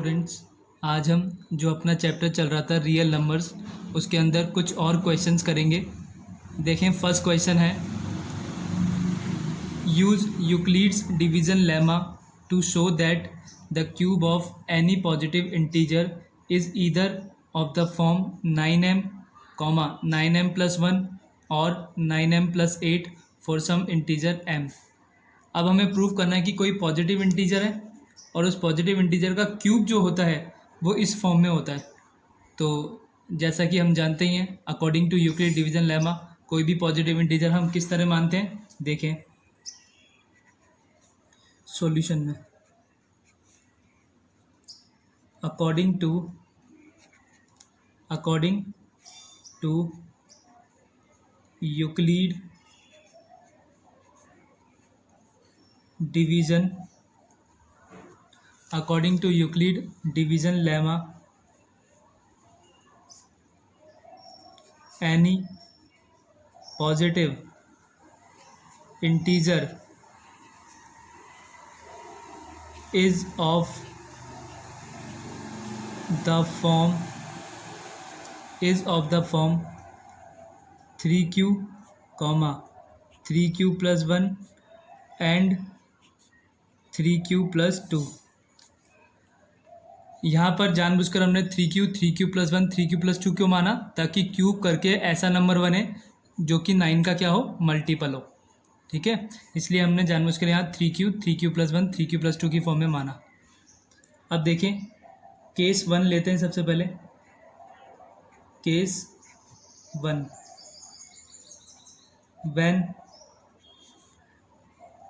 Students, आज हम जो अपना चैप्टर चल रहा था रियल नंबर्स, उसके अंदर कुछ और क्वेश्चंस करेंगे। देखें, फर्स्ट क्वेश्चन है use Euclid's division lemma to show that the cube of any positive integer is either of the form 9m, 9m+1 और 9m+8 for some integer m। अब हमें प्रूव करना है कि कोई पॉजिटिव इंटीजर है और उस पॉजिटिव इंटीजर का क्यूब जो होता है वो इस फॉर्म में होता है। तो जैसा कि हम जानते ही हैं, according to Euclid division lemma कोई भी पॉजिटिव इंटीजर हम किस तरह मानते हैं, देखें सॉल्यूशन में। According to Euclid division lemma, any positive integer is of the form 3q, 3q+1 and 3q+2। यहाँ पर जानबूझकर हमने 3q+1 3q+2 क्यों माना, ताकि क्यूब करके ऐसा नंबर बने जो कि 9 का क्या हो, मल्टीपल हो। ठीक है, इसलिए हमने जानबूझकर यहाँ 3q+1 3q+2 की फॉर्म में माना। अब देखें केस 1 लेते हैं सबसे पहले। केस 1, व्हेन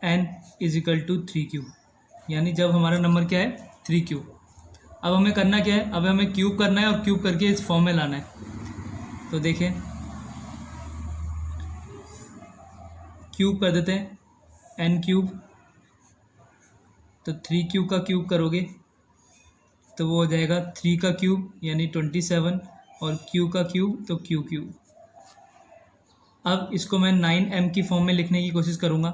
n = 3q, यानी जब हमारा नंबर क्या है 3q। अब हमें करना क्या है, अब हमें क्यूब करना है और क्यूब करके इस फॉर्म में लाना है। तो देखें क्यूब कर देते हैं, n3, तो 3q का क्यूब करोगे तो वो हो जाएगा 3 का क्यूब यानी 27 और q का क्यूब तो q3। अब इसको मैं 9m की फॉर्म में लिखने की कोशिश करूँगा।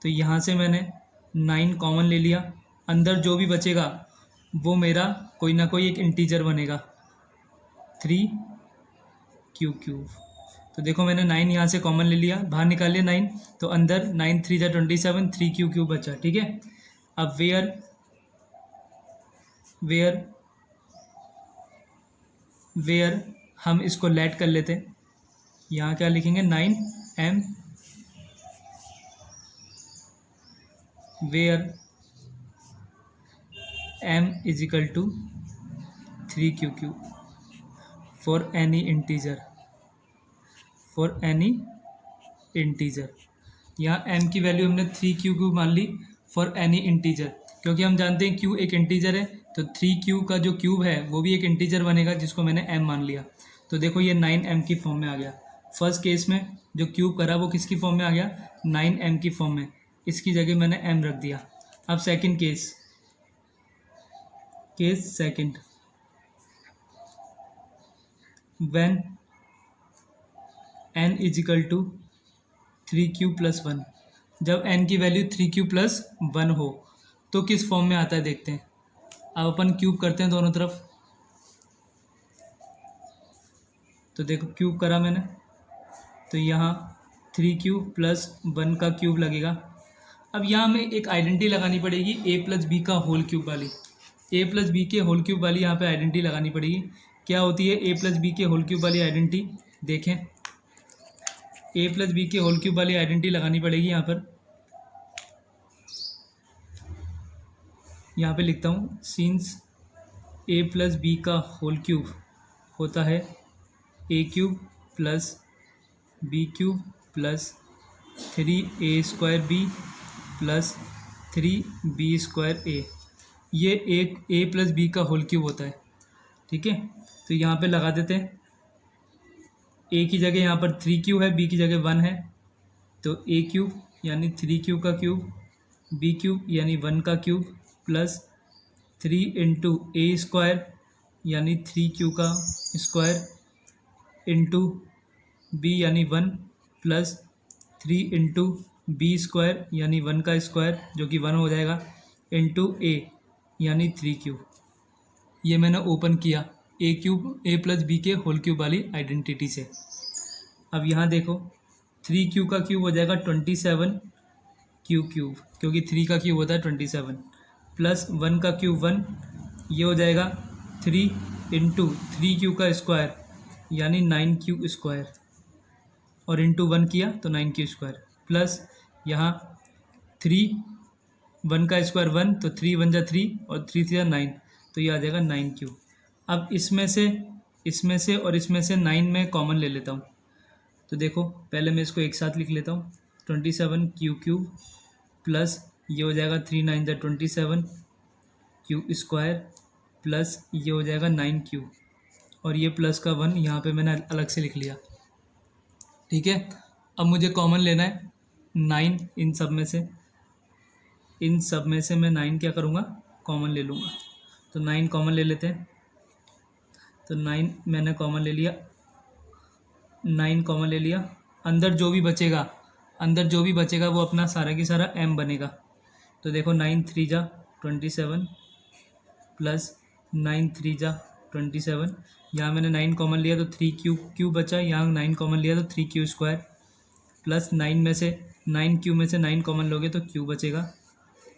तो यहाँ से मैंने 9 कॉमन ले लिया, अंदर जो भी बचेगा वो मेरा कोई ना कोई एक इंटीजर बनेगा 3q3। तो देखो मैंने 9 यहाँ से कॉमन ले लिया, बाहर निकाल लिया 9, तो अंदर 9 3 जा 27, 3q3 बचा। ठीक है, अब वेयर हम इसको लेट कर लेते हैं। यहाँ क्या लिखेंगे 9m where m = 3q3 for any integer. यहाँ m की वैल्यू हमने 3q3 मान ली फॉर एनी इंटीजर, क्योंकि हम जानते हैं q एक इंटीजर है, तो 3q का जो क्यूब है वो भी एक इंटीजर बनेगा जिसको मैंने m मान लिया। तो देखो ये 9m की फॉर्म में आ गया। फर्स्ट केस में जो क्यूब करा वो किसकी फॉर्म में आ गया, 9m की फॉर्म में, इसकी जगह मैंने m रख दिया। अब second case second, when n = 3q+1, जब n की वैल्यू 3q+1 हो तो किस फॉर्म में आता है देखते हैं। अब अपन क्यूब करते हैं दोनों तरफ। तो देखो क्यूब करा मैंने, तो यहाँ 3q+1 का क्यूब लगेगा। अब यहाँ हमें एक आइडेंटिटी लगानी पड़ेगी a+b का होल क्यूब वाली, a+b के होल क्यूब वाली यहाँ पे आइडेंटिटी लगानी पड़ेगी। क्या होती है a+b के होल क्यूब वाली आइडेंटिटी, देखें a+b के होल क्यूब वाली आइडेंटिटी लगानी पड़ेगी। यहाँ पे लिखता हूँ, सिंस a+b का होल क्यूब होता है a³ + b³ + 3a² b + 3b² a, ये एक a+b का होल क्यूब होता है। ठीक है, तो यहाँ पे लगा देते हैं। a की जगह यहाँ पर 3q है, b की जगह 1 है, तो a³ यानी 3q का क्यूब, b³ यानी 1 का क्यूब प्लस 3 × a² यानी 3q का स्क्वायर इंटू b यानी 1 प्लस 3 × b² यानी 1 का स्क्वायर जो कि 1 हो जाएगा इंटू a यानी 3q। ये मैंने ओपन किया ए क्यूब ए प्लस बी के होल क्यूब वाली आइडेंटिटी से। अब यहाँ देखो 3q का क्यूब हो जाएगा 27 क्यू क्यूब, क्योंकि 3 का क्यूब होता है 27, प्लस 1 का क्यूब 1, ये हो जाएगा 3 इंटू 3q का स्क्वायर यानी 9q स्क्वायर, और इंटू 1 किया तो 9q स्क्वायर, प्लस यहाँ 3 1 का स्क्वायर 1 तो 3 1 जा 3 और 3 3 जा 9, तो ये आ जाएगा 9q। अब इसमें से और इसमें से 9 में कॉमन ले लेता हूँ। तो देखो पहले मैं इसको एक साथ लिख लेता हूँ, 27 क्यू क्यूब प्लस ये हो जाएगा 3 9 जा 27 क्यू स्क्वायर, प्लस ये हो जाएगा 9q, और ये प्लस का 1 यहाँ पे मैंने अलग से लिख लिया। ठीक है, अब मुझे कॉमन लेना है 9 इन सब में से मैं 9 क्या करूँगा, कॉमन ले लूँगा। तो 9 कॉमन ले लेते हैं, तो 9 मैंने कॉमन ले लिया, 9 कॉमन ले लिया। अंदर जो भी बचेगा वो अपना सारा की सारा m बनेगा। तो देखो 9 3 जा 27 प्लस 9 3 जा 27, यहाँ मैंने 9 कॉमन लिया तो 3q बचा, यहाँ 9 कॉमन लिया तो 3q स्क्वायर, प्लस 9q में से 9 कॉमन लोगे तो q बचेगा,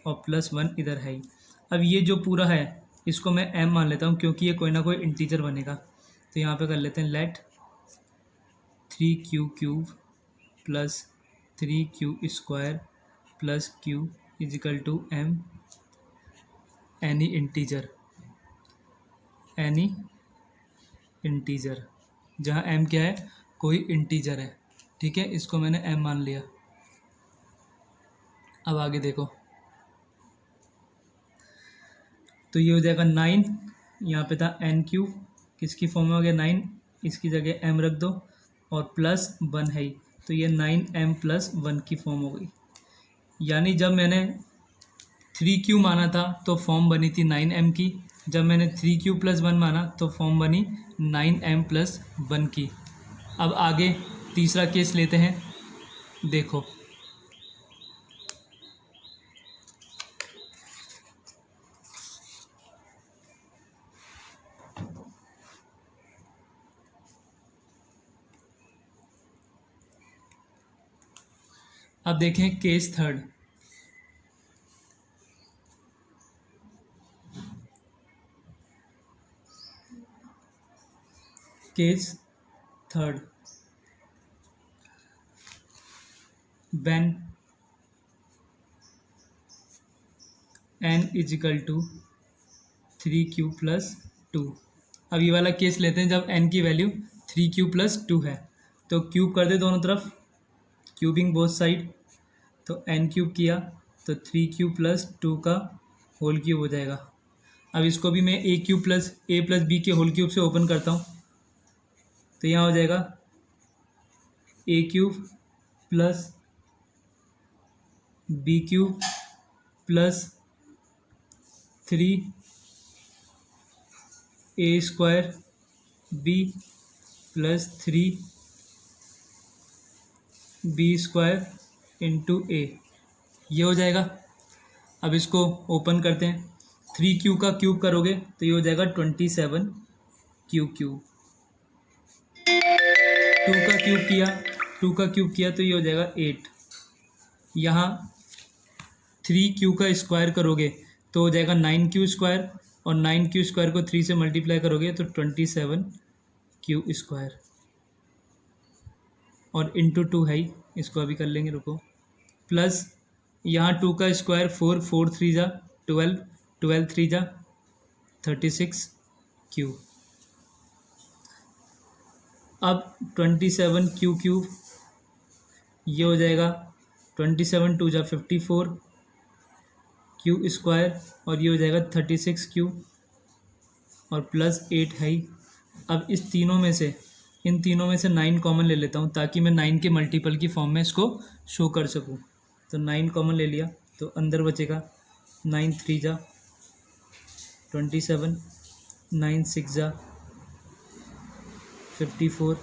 और प्लस 1 इधर है ही। अब ये जो पूरा है इसको मैं m मान लेता हूँ, क्योंकि ये कोई ना कोई इंटीजर बनेगा। तो यहाँ पे कर लेते हैं let 3q cube plus 3q square plus q is equal to m any integer, जहाँ m क्या है, कोई इंटीजर है। ठीक है, इसको मैंने m मान लिया। अब आगे देखो, तो ये हो जाएगा 9, यहाँ पे था n क्यूब, किसकी फॉर्म में हो गया 9, इसकी जगह m रख दो, और प्लस 1 है, तो ये 9m प्लस 1 की फॉर्म हो गई। यानी जब मैंने 3q माना था तो फॉर्म बनी थी 9m की, जब मैंने 3q प्लस 1 माना तो फॉर्म बनी 9m प्लस 1 की। अब आगे तीसरा केस लेते हैं, देखो अब देखें case third. Case third, when n is equal to 3q plus 2। अब ये वाला केस लेते हैं जब n की वैल्यू 3q प्लस 2 है, तो क्यूब कर दे दोनों तरफ, क्यूबिंग बोथ साइड, तो n क्यूब किया तो 3q प्लस 2 का होल क्यूब हो जाएगा। अब इसको भी मैं a cube plus a plus B के होल क्यूब से ओपन करता हूँ, तो यहाँ हो जाएगा a cube plus B cube plus 3 a square b plus 3 b square into a, ये हो जाएगा। अब इसको ओपन करते हैं, 3q का क्यूब करोगे तो ये हो जाएगा 27 क्यू क्यूब, 2 का क्यूब किया तो ये हो जाएगा 8। यहाँ 3q का स्क्वायर करोगे तो हो जाएगा 9q स्क्वायर, और 9q स्क्वायर को 3 से मल्टीप्लाई करोगे तो 27 क्यू स्क्वायर, और इंटू 2 है ही, इसको अभी कर लेंगे, रुको, प्लस यहाँ 2 का स्क्वायर 4 4 3 जा 12 12 3 जा 36 क्यू। अब 27 क्यू क्यूब, ये हो जाएगा 27 2 जा 54 क्यू स्क्वायर, और ये हो जाएगा 36 क्यू, और प्लस 8 है ही। अब इन तीनों में से 9 कॉमन ले लेता हूँ, ताकि मैं 9 के मल्टीपल की फॉर्म में इसको शो कर सकूँ। तो 9 कॉमन ले लिया तो अंदर बचेगा 9 3 जा 27, 9 6 जा 54,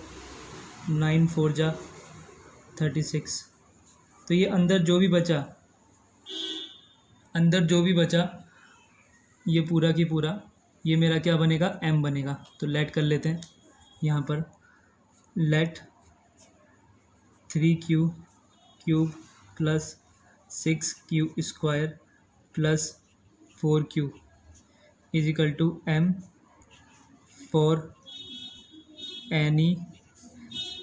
9 4 जा 36। तो ये अंदर जो भी बचा ये पूरा की पूरा ये मेरा क्या बनेगा, m बनेगा। तो लेट कर लेते हैं यहाँ पर, let 3q cube plus 6q square plus 4q is equal to m for any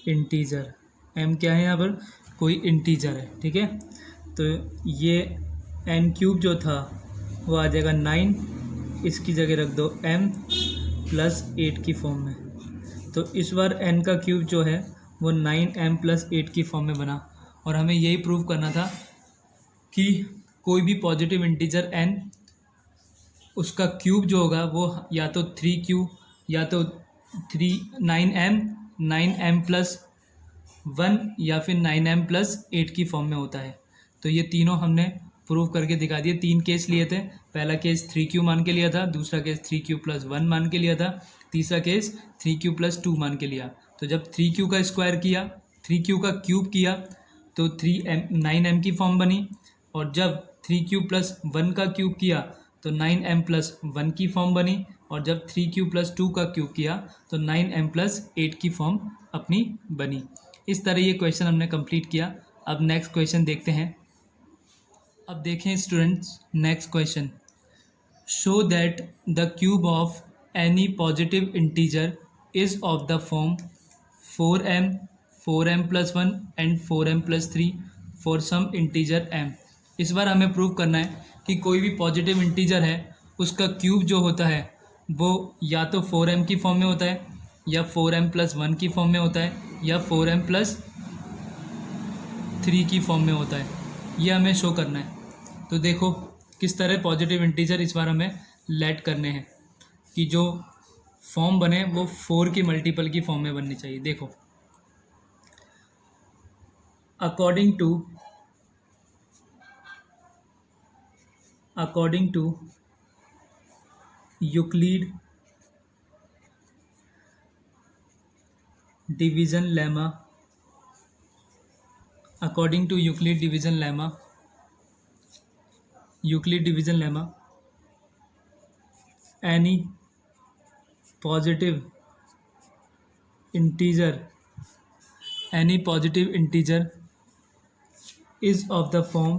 integer. m क्या है यहाँ पर, कोई इंटीजर है, ठीक है। तो ये n क्यूब जो था वो आ जाएगा 9, इसकी जगह रख दो m प्लस 8 की फॉर्म में। तो इस बार n का क्यूब जो है वो 9m प्लस 8 की फॉर्म में बना, और हमें यही प्रूव करना था कि कोई भी पॉजिटिव इंटीजर n, उसका क्यूब जो होगा वो या तो 3q या तो 9m प्लस 1 या फिर 9m प्लस 8 की फॉर्म में होता है। तो ये तीनों हमने प्रूव करके दिखा दिए। 3 केस लिए थे, पहला केस 3q मान के लिया था, दूसरा केस 3q प्लस 1 मान के लिया था, तीसरा केस 3q प्लस 2 मान के लिया। तो जब 3q का स्क्वायर किया, 3q का क्यूब किया तो 9m की फॉर्म बनी, और जब 3q प्लस 1 का क्यूब किया तो 9m प्लस 1 की फॉर्म बनी, और जब 3q प्लस 2 का क्यूब किया तो 9m प्लस 8 की फॉर्म अपनी बनी। इस तरह ये क्वेश्चन हमने कंप्लीट किया। अब नेक्स्ट क्वेश्चन देखते हैं। अब देखें students, next question, show that the cube of any positive integer is of the form 4m, 4m plus 1 and 4m plus 3 for some integer m। इस बार हमें प्रूव करना है कि कोई भी पॉजिटिव इंटीजर है उसका क्यूब जो होता है वो या तो 4m की फॉर्म में होता है, या 4m प्लस 1 की फॉर्म में होता है, या 4m प्लस 3 की फॉर्म में होता है। ये हमें शो करना है। तो देखो किस तरह पॉजिटिव इंटीजर इस बार हमें लेट करने हैं कि जो फॉर्म बने वो 4 की मल्टीपल की फॉर्म में बननी चाहिए। देखो, according to Euclid division lemma, according to Euclid division lemma, any positive integer is of the form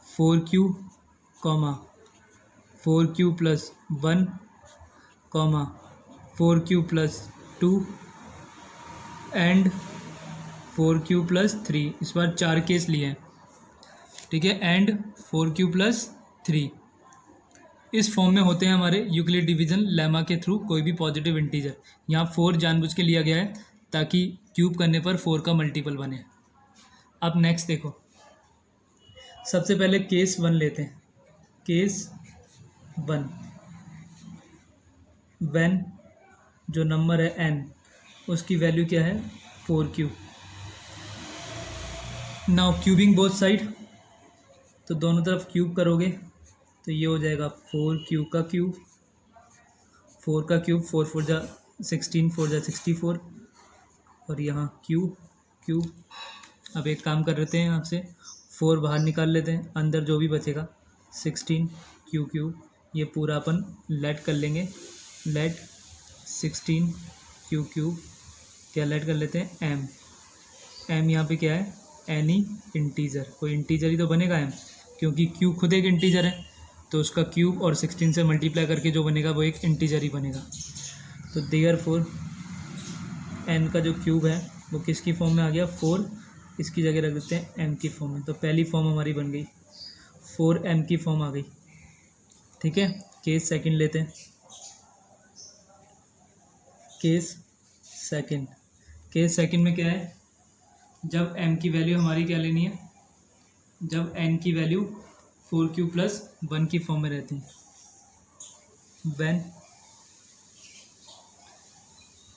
4q, 4q plus 1, 4q plus 2 and 4q plus 3। इस बार 4 केस लिए हैं, ठीक है, एंड 4q प्लस 3 इस फॉर्म में होते हैं हमारे यूक्लिड डिवीजन लेमा के थ्रू कोई भी पॉजिटिव इंटीजर। यहाँ 4 जानबूझ के लिया गया है ताकि क्यूब करने पर 4 का मल्टीपल बने। अब नेक्स्ट देखो, सबसे पहले केस 1 लेते हैं। केस 1, व्हेन जो नंबर है n उसकी वैल्यू क्या है 4q। Now cubing both side, तो दोनों तरफ क्यूब करोगे तो ये हो जाएगा 4q का क्यूब, 4 का क्यूब, 4 4 जा 16, 4 जा 64, और यहाँ क्यूब। अब एक काम कर लेते हैं, यहाँ से 4 बाहर निकाल लेते हैं, अंदर जो भी बचेगा 16 क्यूब, ये पूरा अपन लेट कर लेंगे। लेट 16 क्यूब क्या लेट कर लेते हैं m यहाँ पे क्या है, एनी इंटीजर, कोई इंटीजर ही तो बनेगा m, क्योंकि क्यूब खुद एक इंटीजर है, तो उसका क्यूब और 16 से मल्टीप्लाई करके जो बनेगा वो एक इंटीजर ही बनेगा। तो देयरफॉर n का जो क्यूब है वो किसकी फॉर्म में आ गया, 4, इसकी जगह रख देते हैं m की फॉर्म में। तो पहली फॉर्म हमारी बन गई, 4m की फॉर्म आ गई, ठीक है। केस सेकंड लेते हैं। केस सेकंड में क्या है, जब m की वैल्यू हमारी क्या लेनी है, जब n की वैल्यू 4q प्लस 1 की फॉर्म में रहती है, when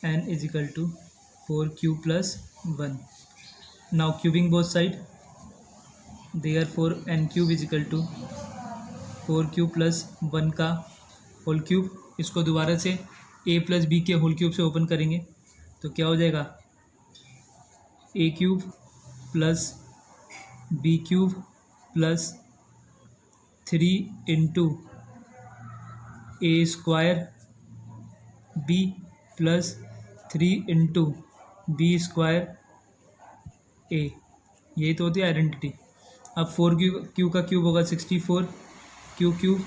n is equal to 4q plus 1। Now cubing both side, therefore n cube is equal to 4q plus 1 का होल क्यूब। इसको दोबारा से a प्लस बी के होल क्यूब से ओपन करेंगे तो क्या हो जाएगा, a cube plus B cube plus 3 into A square b plus 3 into b square a. यही तो होती है आइडेंटिटी। अब 4 क्यू का क्यूब होगा 64 क्यू क्यूब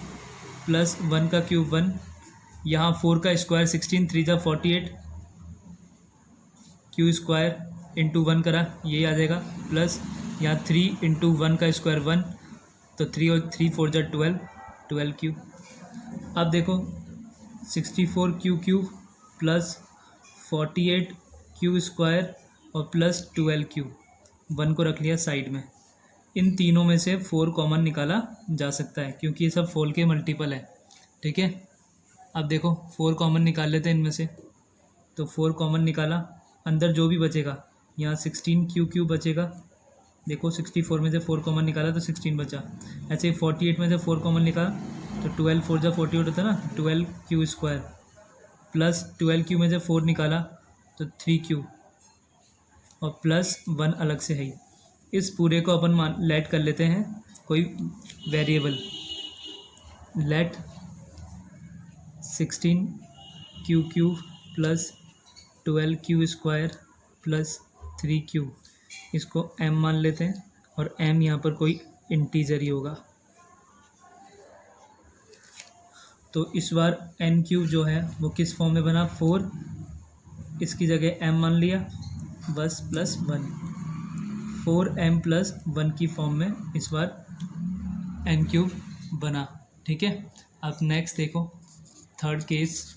प्लस 1 का क्यूब 1, यहाँ 4 का स्क्वायर 16 3 जा 48 क्यू स्क्वायर इंटू 1 करा यही आ जाएगा, प्लस यहाँ 3 इंटू 1 का स्क्वायर 1, तो 3 और 3 4 जा 12 क्यू। अब देखो 64 Q cube plus 48 Q square और प्लस 12 क्यू, 1 को रख लिया साइड में। इन तीनों में से 4 कॉमन निकाला जा सकता है क्योंकि ये सब 4 के मल्टीपल है, ठीक है। अब देखो 4 कॉमन निकाल लेते हैं इनमें से, तो 4 कॉमन निकाला, अंदर जो भी बचेगा यहाँ 16 क्यू क्यूब बचेगा। देखो 64 में से 4 कॉमन निकाला तो 16 बचा, ऐसे ही 48 में से 4 कॉमन निकाला तो 12 4 जा 48 होता है ना, 12 क्यू स्क्वायर प्लस 12 क्यू में से 4 निकाला तो 3 क्यू और प्लस 1 अलग से है। इस पूरे को अपन लेट कर लेते हैं कोई variable, let 16 Q cube plus 12 Q square plus 3 Q, इसको m मान लेते हैं और m यहाँ पर कोई इंटीजर ही होगा। तो इस बार n क्यूब जो है वो किस फॉर्म में बना, 4, इसकी जगह m मान लिया बस प्लस 1, 4m प्लस 1 की फॉर्म में इस बार n क्यूब बना, ठीक है। अब नेक्स्ट देखो थर्ड केस,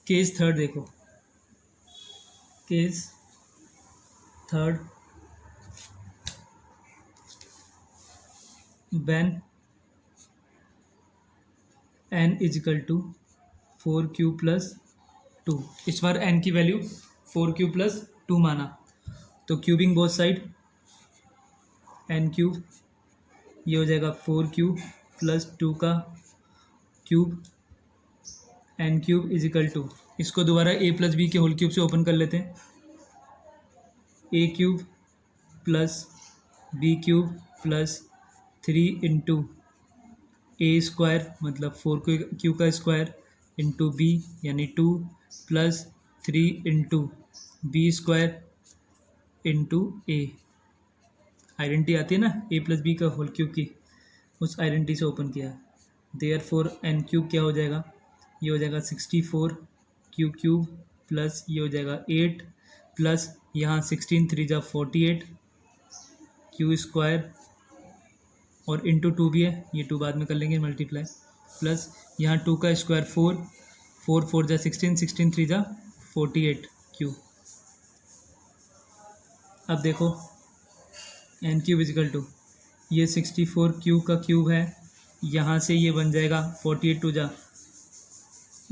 केस थर्ड देखो, case third, when n is equal to 4q plus 2, इस बार n की वैल्यू 4q प्लस 2 माना, तो cubing both side n cube, ये हो जाएगा 4q प्लस 2 का cube, n cube is equal to, इसको दोबारा a प्लस बी के होल क्यूब से ओपन कर लेते हैं, a cube plus B cube plus 3 into A square मतलब 4 क्यू का स्क्वायर इंटू बी यानी 2 plus 3 into b square into a. Identity आती है ना ए प्लस बी का होल क्यूब की, उस आइडेंटिटी से ओपन किया। देयरफॉर एन क्यूब क्या हो जाएगा, ये हो जाएगा 64 क्यू क्यूब प्लस ये हो जाएगा 8 प्लस यहाँ 16 3 जा 48 क्यू स्क्वायर और इंटू 2 भी है, ये 2 बाद में कर लेंगे मल्टीप्लाई, प्लस यहाँ 2 का स्क्वायर 4 4 4 जा 16 16 3 जा 48 क्यू। अब देखो एन क्यूब इजिकल टू, ये 64 क्यू का क्यूब है, यहाँ से ये बन जाएगा 48 2 जा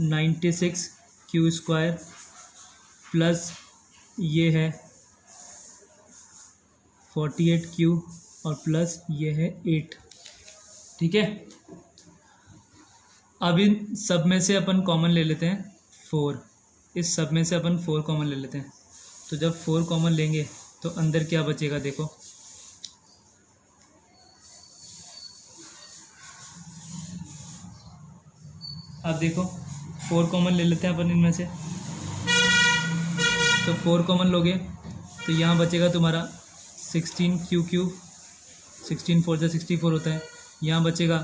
96 क्यू स्क्वायर प्लस ये है 48 क्यू और प्लस ये है 8, ठीक है। अब इन सब में से अपन कॉमन ले लेते हैं 4, इस सब में से अपन 4 कॉमन ले लेते हैं, तो जब 4 कॉमन लेंगे तो अंदर क्या बचेगा देखो, अब देखो 4 कॉमन ले लेते हैं अपन इनमें से, तो 4 कॉमन लोगे तो यहाँ बचेगा तुम्हारा 16 क्यू क्यूब, 16 4 जा 64 होता है, यहाँ बचेगा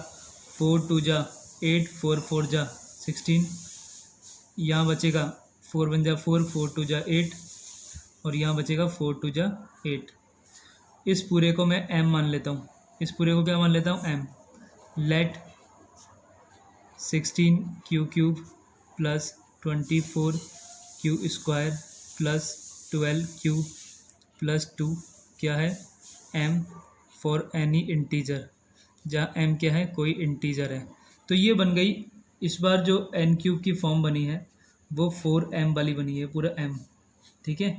4 2 जा 8 4 4 जा 16, यहाँ बचेगा 4 1 जा 4 4 2 जा 8 और यहाँ बचेगा 4 2 जा 8। इस पूरे को मैं m मान लेता हूँ, इस पूरे को क्या मान लेता हूँ m, let 16 Q cube plus 24 Q square plus 12 Q plus 2 क्या है m फॉर एनी इंटीजर, जहाँ m क्या है कोई इंटीजर है। तो ये बन गई इस बार जो n क्यूब की फॉर्म बनी है वो 4m वाली बनी है पूरा m, ठीक है।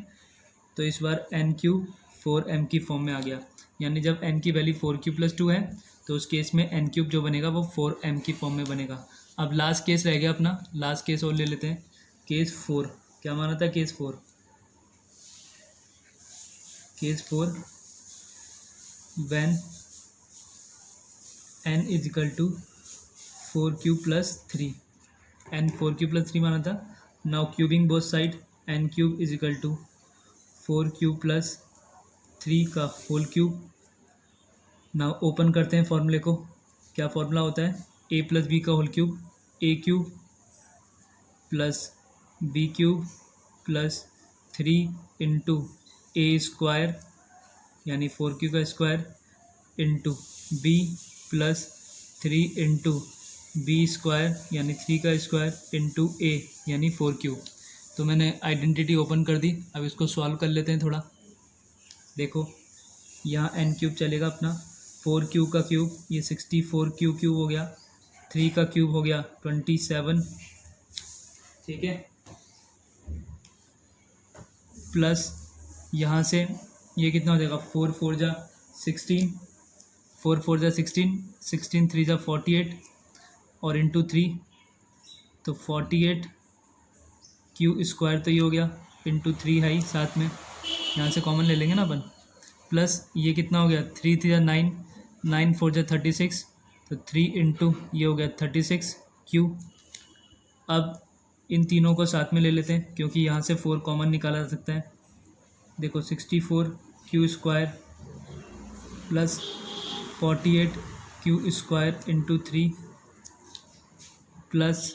तो इस बार n क्यूब 4m की फॉर्म में आ गया। यानी जब n की वैल्यू 4q+2 है तो उस केस में n³ जो बनेगा वो 4m की फॉर्म में बनेगा। अब लास्ट केस रह गया अपना, लास्ट केस और ले लेते हैं, केस 4। क्या माना था case 4? Case 4 when n = 4q+3, n 4q+3 माना था। Now cubing both side, n³ = 4q+3 का होल क्यूब। नाउ ओपन करते हैं फॉर्मूले को। क्या फॉर्मूला होता है? a + b का whole cube, a³ + b³ + 3 × a² यानी 4q का स्क्वायर इंटू b + 3 × b² यानी 3 का स्क्वायर इंटू a यानी 4q। तो मैंने आइडेंटिटी ओपन कर दी। अब इसको सॉल्व कर लेते हैं थोड़ा। देखो यहाँ n³ चलेगा अपना, 4q का क्यूब ये 64q³ हो गया, 3 का क्यूब हो गया 27, ठीक है, प्लस यहाँ से ये कितना हो जाएगा, 4 4 जा 16, 4 4 जा 16, 16 3 जा 48 और इंटू 3 तो 48 q² तो ये हो गया, इंटू 3 है ही साथ में, यहाँ से कॉमन ले लेंगे ना अपन, प्लस ये कितना हो गया, 3 3 जा 9, 9 4 जा 36 तो 3 इंटू ये हो गया 36 q। अब इन तीनों को साथ में ले लेते हैं क्योंकि यहाँ से 4 कॉमन निकाला जा सकता है। देखो 64q² plus 48q² into 3 plus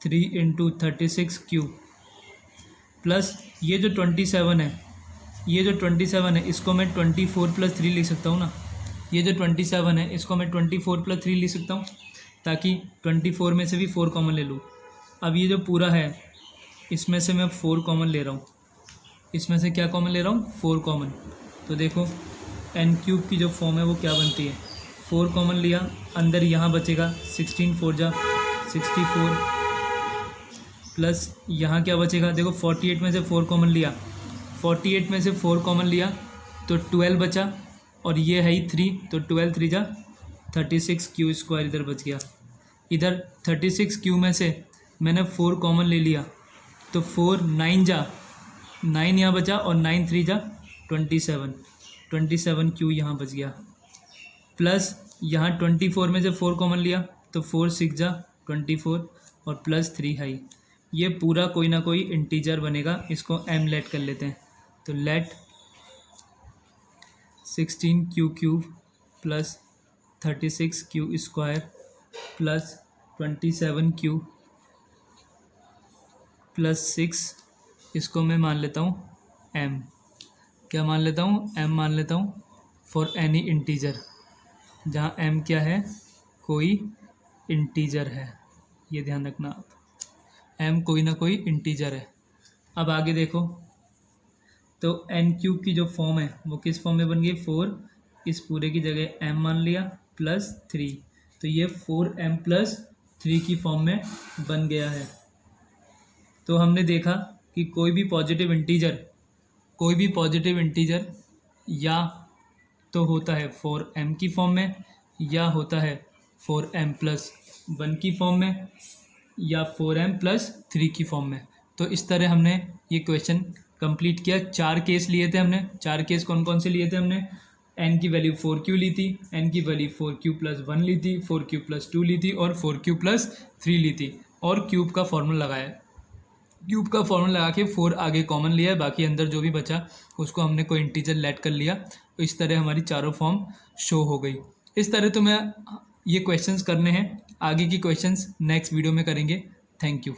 3 into 36q plus ये जो 27 है, ये जो 27 है इसको मैं 24 + 3 लिख सकता हूँ ना। ये जो 27 है इसको मैं 24 + 3 लिख सकता हूँ ताकि 24 में से भी 4 कॉमन ले लूँ। अब ये जो पूरा है इसमें से मैं 4 कॉमन ले रहा हूँ, इसमें से क्या कॉमन ले रहा हूँ, 4 कॉमन। तो देखो n³ की जो फॉर्म है वो क्या बनती है, 4 कॉमन लिया, अंदर यहाँ बचेगा 16 4 जा 64 प्लस यहाँ क्या बचेगा, देखो 48 में से 4 कॉमन लिया, 48 में से 4 कॉमन लिया तो 12 बचा और ये है ही 3 तो 12 3 जा 36q² इधर बच गया। इधर 36q में से मैंने 4 कॉमन ले लिया तो 4 9 जा 9 यहाँ बचा और 9 3 जा 27q यहाँ बच गया, प्लस यहाँ 24 में से 4 कॉमन लिया तो 4 6 जा 24 और प्लस 3 है। ये पूरा कोई ना कोई इंटीजर बनेगा, इसको m लेट कर लेते हैं। तो late 16q³ plus 36q² plus 27q plus 6, इसको मैं मान लेता हूँ m। क्या मान लेता हूँ, m मान लेता हूँ फॉर एनी इंटीजर, जहाँ m क्या है, कोई इंटीजर है, ये ध्यान रखना आप, m कोई ना कोई इंटीजर है। अब आगे देखो तो n³ की जो फॉर्म है वो किस फॉर्म में बन गई, 4, इस पूरे की जगह m मान लिया प्लस 3 तो ये 4m + 3 की फॉर्म में बन गया है। तो हमने देखा कि कोई भी पॉजिटिव इंटीजर या तो होता है 4m की फॉर्म में या होता है 4m + 1 की फॉर्म में या 4m + 3 की फॉर्म में। तो इस तरह हमने ये क्वेश्चन कंप्लीट किया। 4 केस लिए थे हमने। 4 केस कौन कौन से लिए थे हमने, n की वैल्यू 4q ली थी, n की वैल्यू 4q+1 ली थी, 4q+2 ली थी और 4q+3 ली थी और क्यूब का फॉर्मूला लगाया। क्यूब का फॉर्मूला लगा के 4 आगे कॉमन लिया है, बाकी अंदर जो भी बचा उसको हमने कोई इंटीजर लेट कर लिया। तो इस तरह हमारी चारों फॉर्म शो हो गई। इस तरह तो मैं ये क्वेश्चंस करने हैं, आगे की क्वेश्चंस नेक्स्ट वीडियो में करेंगे। Thank you.